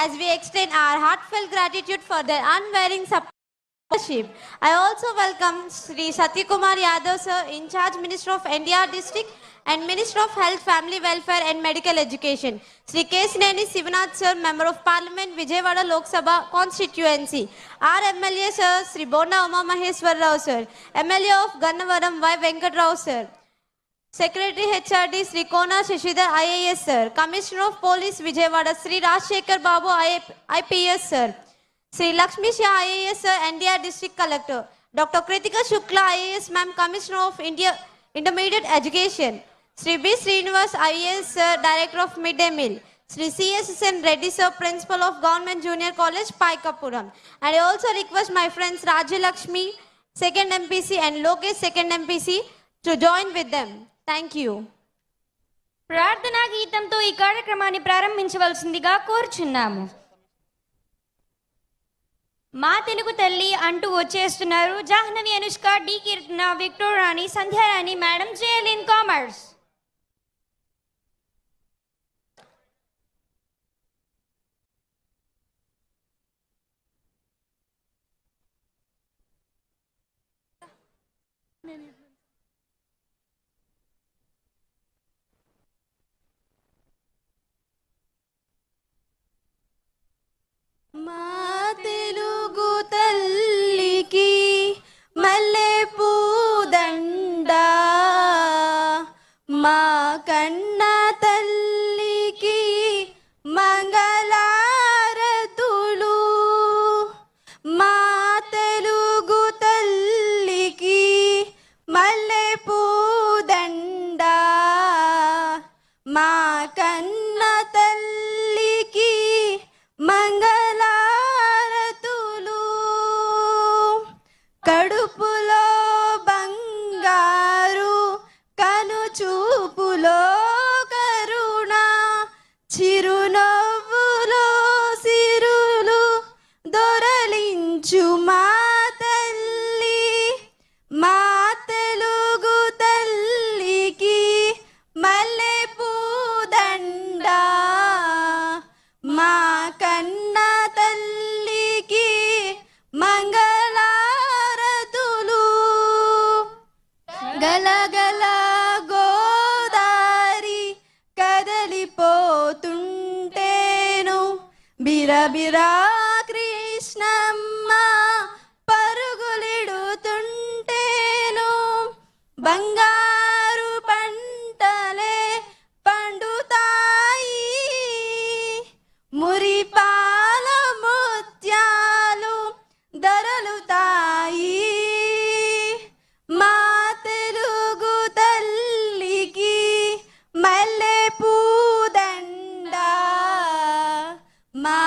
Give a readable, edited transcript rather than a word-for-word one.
as we extend our heartfelt gratitude for their unwavering support. I also welcome Sri Satyakumar Yadav sir, in charge Minister of NDR District and Minister of Health, Family Welfare and Medical Education. Sri Kesineni Sivanath sir, Member of Parliament, Vijayawada Lok Sabha constituency. Our MLA sir, Sri Bona Uma Maheswar Rao sir, MLA of Gannavaram Y Venkat Rao sir. Secretary HRD Sri Kona Shashidhar IAS sir, Commissioner of Police Vijayawada Sri Rajshekhar Babu IPS sir, Sri Lakshmi Shah IAS sir, NDR District Collector, Dr. Kritika Shukla IAS Ma'am, Commissioner of Intermediate Education, Sri B. Srinivas IAS sir, Director of Midday Meal, Sri CSSN Reddy sir, Principal of Government Junior College, Paikapuram. And I also request my friends Rajya Lakshmi, 2nd MPC and Lokesh, 2nd MPC to join with them. Thank you. ప్రార్థనా గీతంతో ఈ కార్యక్రమాన్ని ప్రారంభించవలసిందిగా కోరుచున్నాము. మా తెలుగు తల్లి అంటూ వచ్చేస్తున్నారు Jahnavi, Anushka, D కీర్తన, Victor రాణి, Sandhyarani madam, JLN commerce. మా తెలుగు తల్లికి మల్లె పూదండ, మా కన్న తల్లికి మంగళారతులు. మా తెలుగు తల్లికి మల్లె పూదండ, మా కన్న తల్లికి మంగళారతులు. కడుపులో బంగారు, కనుచూపులో కరుణ, చిరునవ్వులో సిరులు దొరలించు మా తల్లి. మా తెలుగు తల్లికి మల్లె పూదండ, మా కన్న తల్లికి మంగళారతులు. గలగల గోదారి కదలిపోతుంటేను, బిరబిరా కృష్ణమ్మ పరుగులిడుతుంటేను, బంగారు పంటలే పండుతాయి, మురిపాల ముత్యాలు దొరలుతాయి. మా తెలుగు తల్లికి మల్లె పూదండ, మా